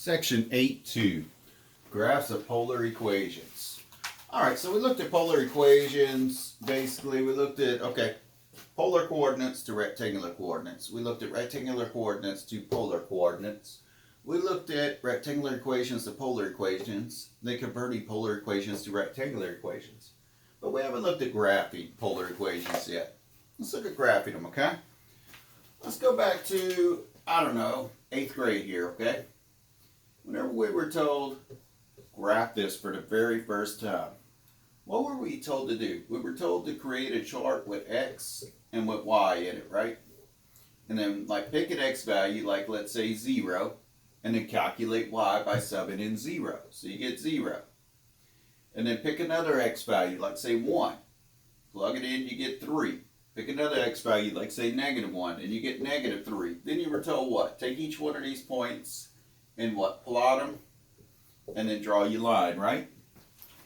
Section 8.2, graphs of polar equations. Alright, so we looked at polar equations. Basically, we looked at, polar coordinates to rectangular coordinates. We looked at rectangular coordinates to polar coordinates. We looked at rectangular equations to polar equations, then converting polar equations to rectangular equations. But we haven't looked at graphing polar equations yet. Let's look at graphing them, okay? Let's go back to, 8th grade here, okay? Whenever we were told, graph this for the very first time, what were we told to do? We were told to create a chart with X and with Y in it, right? And then pick an X value, let's say 0, and then calculate Y by subbing in 0. So you get 0. And then pick another X value, like say 1. Plug it in, you get 3. Pick another X value, like say -1, and you get -3. Then you were told what? Take each one of these points and plot them, and then draw your line, right?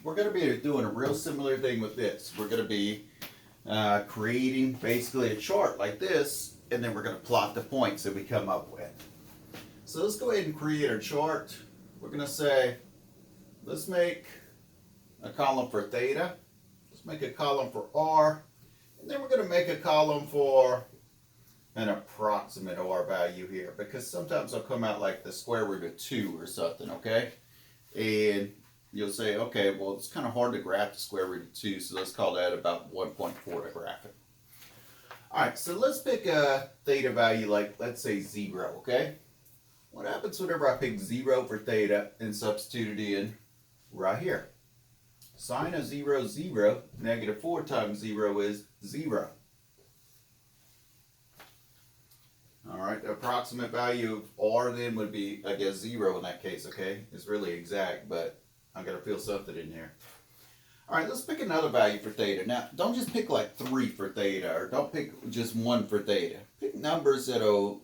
We're going to be doing a real similar thing with this. We're going to be creating basically a chart like this, and then we're going to plot the points that we come up with. So let's go ahead and create our chart. We're going to say, let's make a column for theta. Let's make a column for R. And then we're going to make a column for an approximate R value here, because sometimes they'll come out like the square root of 2 or something, okay? And you'll say, okay, well, it's kind of hard to graph the square root of 2, so let's call that about 1.4 to graph it. All right, so let's pick a theta value let's say 0, okay? What happens whenever I pick 0 for theta and substitute it in right here? Sine of 0 is 0, -4 times 0 is 0. All right, the approximate value of R then would be, 0 in that case, okay? It's really exact, but I'm going to fill something in there. All right, let's pick another value for theta. Now, don't just pick 3 for theta, or don't pick just 1 for theta. Pick numbers that'll,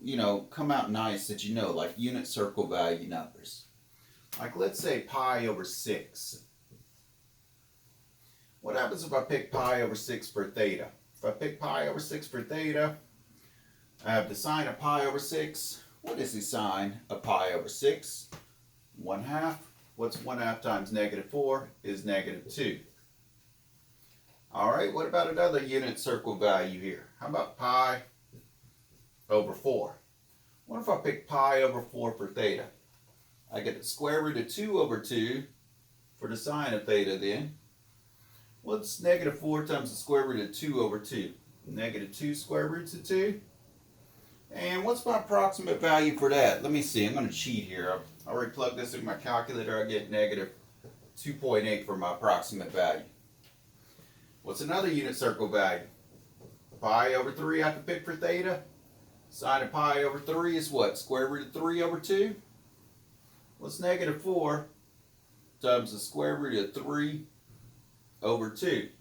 come out nice that like unit circle value numbers. Let's say pi over 6. What happens if I pick pi over 6 for theta? If I pick pi over 6 for theta, I have the sine of pi over 6. What is the sine of pi over 6? 1/2. What's 1/2 times -4 is -2. All right, what about another unit circle value here? How about pi over 4? What if I pick pi over 4 for theta? I get the square root of 2 over 2 for the sine of theta then. What's -4 times the square root of 2 over 2? -2 square roots of 2. And what's my approximate value for that? Let me see. I'm going to cheat here. I already plugged this in my calculator. I get -2.8 for my approximate value. What's another unit circle value? Pi over 3 I have to pick for theta. Sine of pi over 3 is what? Square root of 3 over 2? What's -4 times the square root of 3 over 2?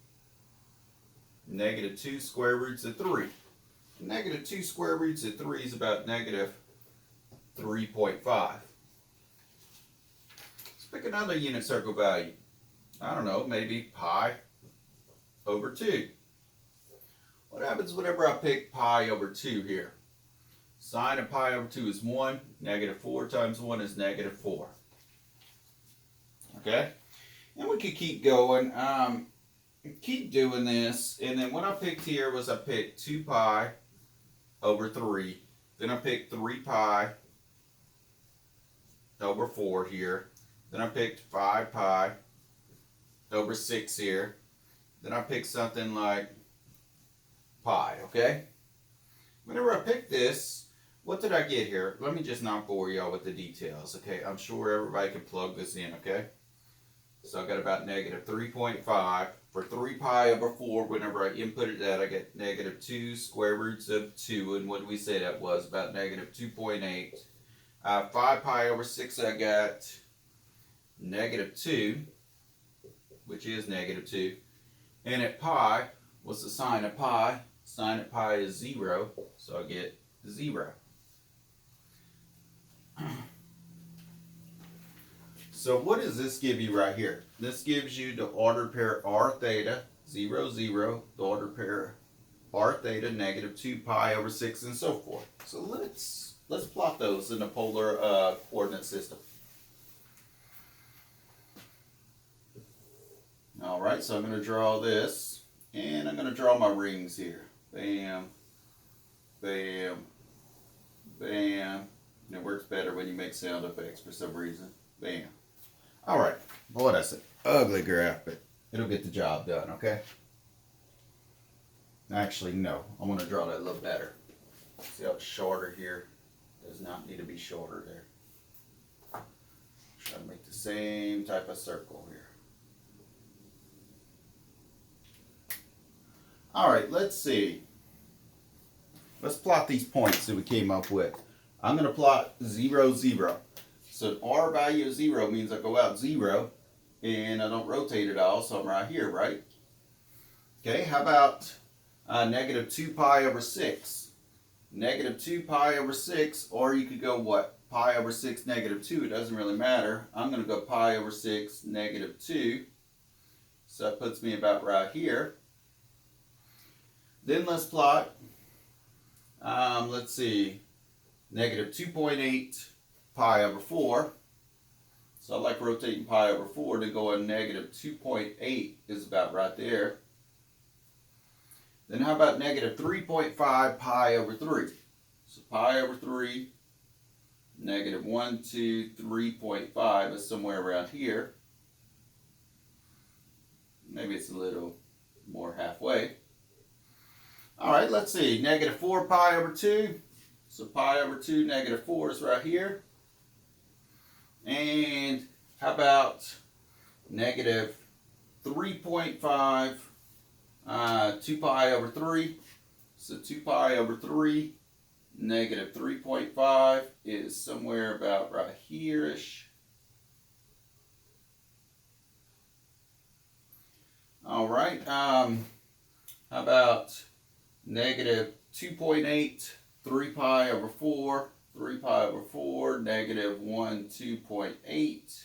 -2 square roots of 3. -2 square roots of 3 is about -3.5. Let's pick another unit circle value. Maybe pi over 2. What happens whenever I pick pi over 2 here? Sine of pi over 2 is 1. -4 times 1 is -4. Okay? And we could keep going. Keep doing this. And then what I picked here was I picked 2 pi over 3. Then I picked 3 pi over 4 here. Then I picked 5 pi over 6 here. Then I picked something like pi, okay? Whenever I picked this, what did I get here? Let me just not bore y'all with the details, okay? I'm sure everybody can plug this in, okay? So I got about -3.5. For 3 pi over 4, whenever I inputted that, I get -2 square roots of 2. And what did we say that was? About -2.8. 5 pi over 6, I got -2, which is -2. And at pi, what's the sine of pi? Sine of pi is 0, so I get 0. So what does this give you right here? This gives you the ordered pair R theta, 0, 0, the ordered pair R theta, -2 pi over 6, and so forth. So let's plot those in the polar coordinate system. All right, so I'm going to draw this, and I'm going to draw my rings here. Bam, bam, bam. And it works better when you make sound effects for some reason. Bam. All right, boy, that's an ugly graph, but it'll get the job done, okay? Actually, no, I'm going to draw that a little better. See how it's shorter here? Does not need to be shorter there. Try to make the same type of circle here. All right, let's see. Let's plot these points that we came up with. I'm going to plot 0, 0. So R value of 0 means I go out 0 and I don't rotate at all, so I'm right here, right? Okay, how about negative 2 pi over 6? Negative 2 pi over 6, or you could go what? Pi over 6 negative 2, it doesn't really matter. I'm going to go pi over 6 negative 2. So that puts me about right here. Then let's plot, let's see, negative 2.8 pi over 4. So I like rotating pi over 4 to go on negative 2.8 is about right there. Then how about negative 3.5 pi over 3? So pi over 3, negative 1, 2, 3.5 is somewhere around here. Maybe it's a little more halfway. All right, let's see, negative 4 pi over 2. So pi over 2, negative 4 is right here. And how about negative 3.5, 2 pi over 3. So 2 pi over 3, negative 3.5 is somewhere about right here-ish. All right, how about negative 2.8, 3 pi over 4, 3 pi over 4, negative 1, 2.8.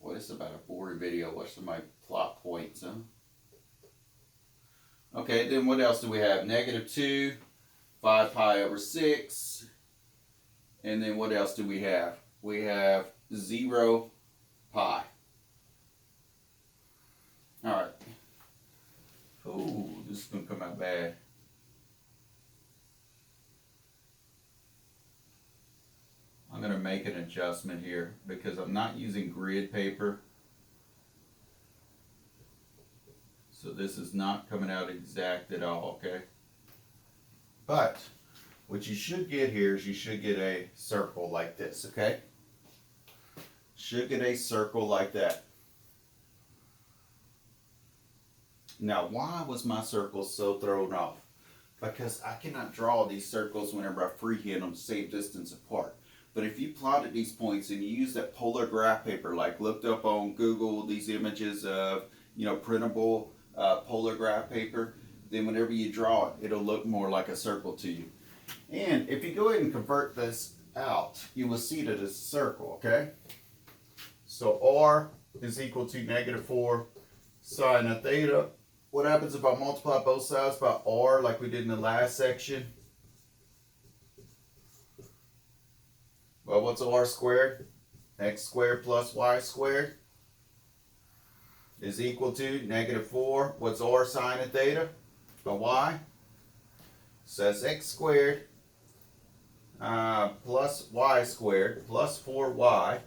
Boy, this is about a boring video. Watch some of my plot points, huh? Okay, then what else do we have? Negative 2, 5 pi over 6. And then what else do we have? We have 0 pi. All right. Oh, this is going to come out bad. I'm going to make an adjustment here because I'm not using grid paper. So this is not coming out exact at all, okay? But what you should get here is you should get a circle like this, okay? Should get a circle like that. Now, why was my circle so thrown off? Because I cannot draw these circles whenever I freehand them the same distance apart. But if you plotted these points and you use that polar graph paper, like looked up on Google these images of, printable polar graph paper, then whenever you draw it, it'll look more like a circle to you. And if you go ahead and convert this out, you will see that it's a circle, okay? So R is equal to negative 4 sine of theta. What happens if I multiply both sides by R like we did in the last section? Well, what's R squared? X squared plus Y squared is equal to negative 4. What's R sine of theta by Y? So that's X squared plus Y squared plus 4Y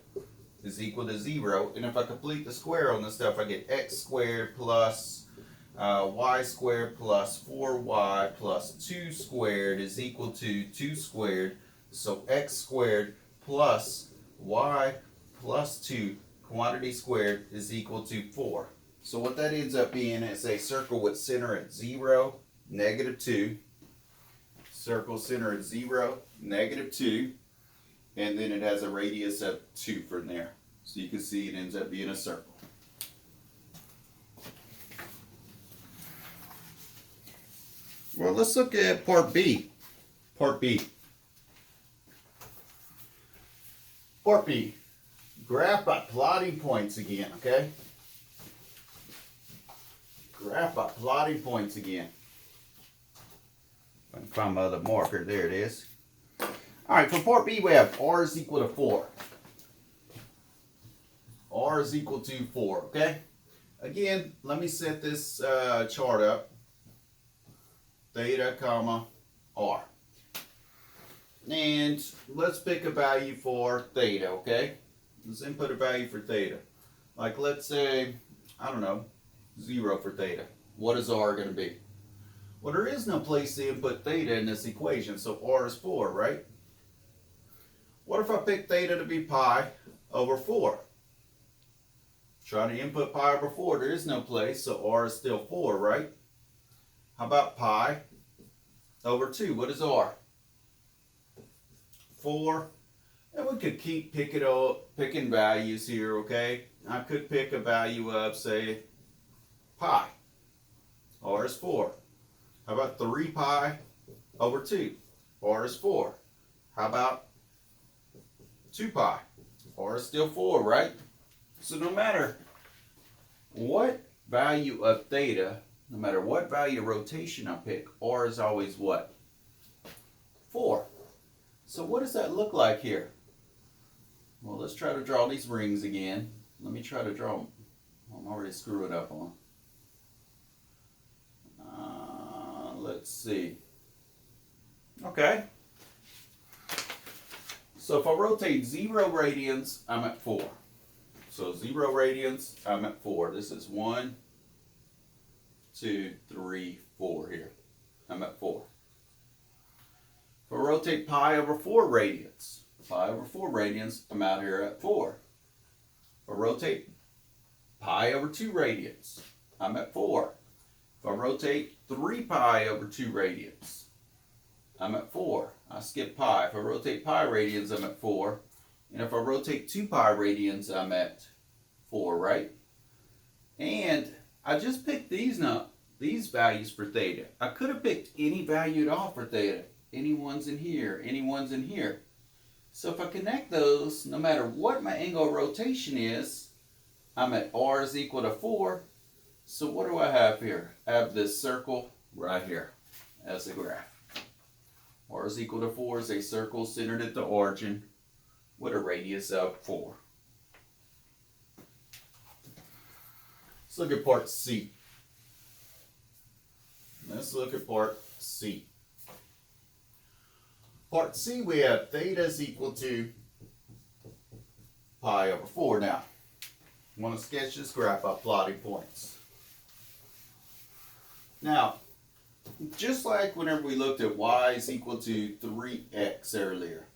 is equal to 0. And if I complete the square on this stuff, I get X squared plus Y squared plus 4Y plus 2 squared is equal to 2 squared. So X squared plus Y plus 2 quantity squared is equal to 4. So what that ends up being is a circle with center at 0, negative 2. Circle center at 0, negative 2. And then it has a radius of 2 from there. So you can see it ends up being a circle. Well, let's look at part B. Part B. Part B. Graph by plotting points again, okay? Graph by plotting points again. I can find my other marker. There it is. All right, for part B, we have R is equal to 4. R is equal to 4, okay? Again, let me set this chart up. Theta, comma, r. And let's pick a value for theta, okay? Let's input a value for theta. Like let's say, I don't know, 0 for theta. What is r going to be? Well, there is no place to input theta in this equation, so r is 4, right? What if I pick theta to be pi over 4? Trying to input pi over 4, there is no place, so r is still 4, right? How about pi over 2? What is r? 4. And we could keep picking values here, okay? I could pick a value of, say, pi. R is 4. How about 3 pi over 2? R is 4. How about 2 pi? R is still 4, right? So no matter what value of theta, no matter what value of rotation I pick, r is always what? 4. So what does that look like here? Well, let's try to draw these rings again. Let me try to draw them. I'm already screwing up on. Let's see. Okay. So if I rotate 0 radians, I'm at 4. So 0 radians, I'm at 4. This is 1, 2, 3, 4 here. I'm at 4. If I rotate pi over 4 radians, I'm out here at 4. If I rotate pi over 2 radians, I'm at 4. If I rotate 3 pi over 2 radians, I'm at 4. I skip pi. If I rotate pi radians, I'm at 4. And if I rotate 2 pi radians, I'm at 4, right? And I just picked these values for theta. I could have picked any value at all for theta. Any ones in here, any ones in here. So if I connect those, no matter what my angle of rotation is, I'm at r is equal to 4. So what do I have here? I have this circle right here as a graph. R is equal to 4 is a circle centered at the origin with a radius of 4. Let's look at part C. Let's look at part C. Part C, we have theta is equal to pi over 4. Now, I want to sketch this graph by plotting points. Now, just like whenever we looked at y is equal to 3x earlier,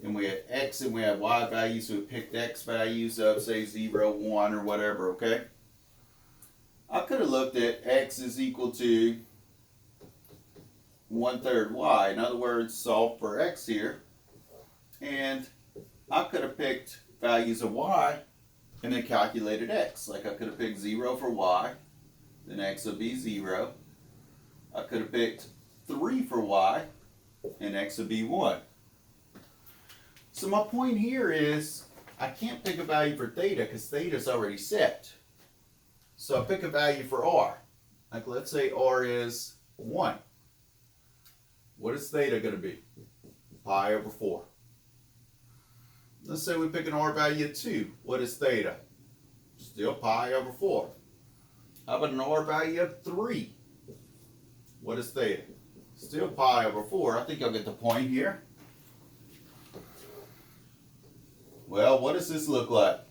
and we had x and we had y values, so we picked x values of, say, 0, 1, or whatever, okay? I could have looked at x is equal to 1/3 y. In other words, solve for x here. And I could have picked values of y and then calculated x. Like I could have picked 0 for y, then x would be 0. I could have picked 3 for y, and x would be 1. So my point here is I can't pick a value for theta because theta is already set. So I pick a value for r. Like let's say r is 1. What is theta going to be? Pi over 4. Let's say we pick an r value of 2. What is theta? Still pi over 4. How about an r value of 3? What is theta? Still pi over 4. I think you'll get the point here. Well, what does this look like?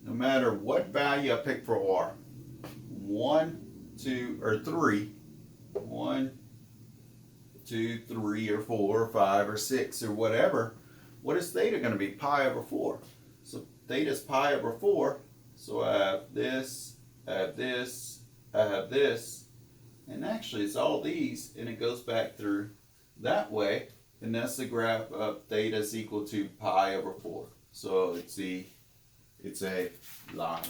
No matter what value I pick for r, 1, 2, or 3, 1, 2, 3, or 4, or 5, or 6, or whatever, what is theta going to be? Pi over 4. So theta is pi over 4. So I have this, I have this, I have this, and actually it's all these, and it goes back through that way, and that's the graph of theta is equal to pi over 4. So it's a line.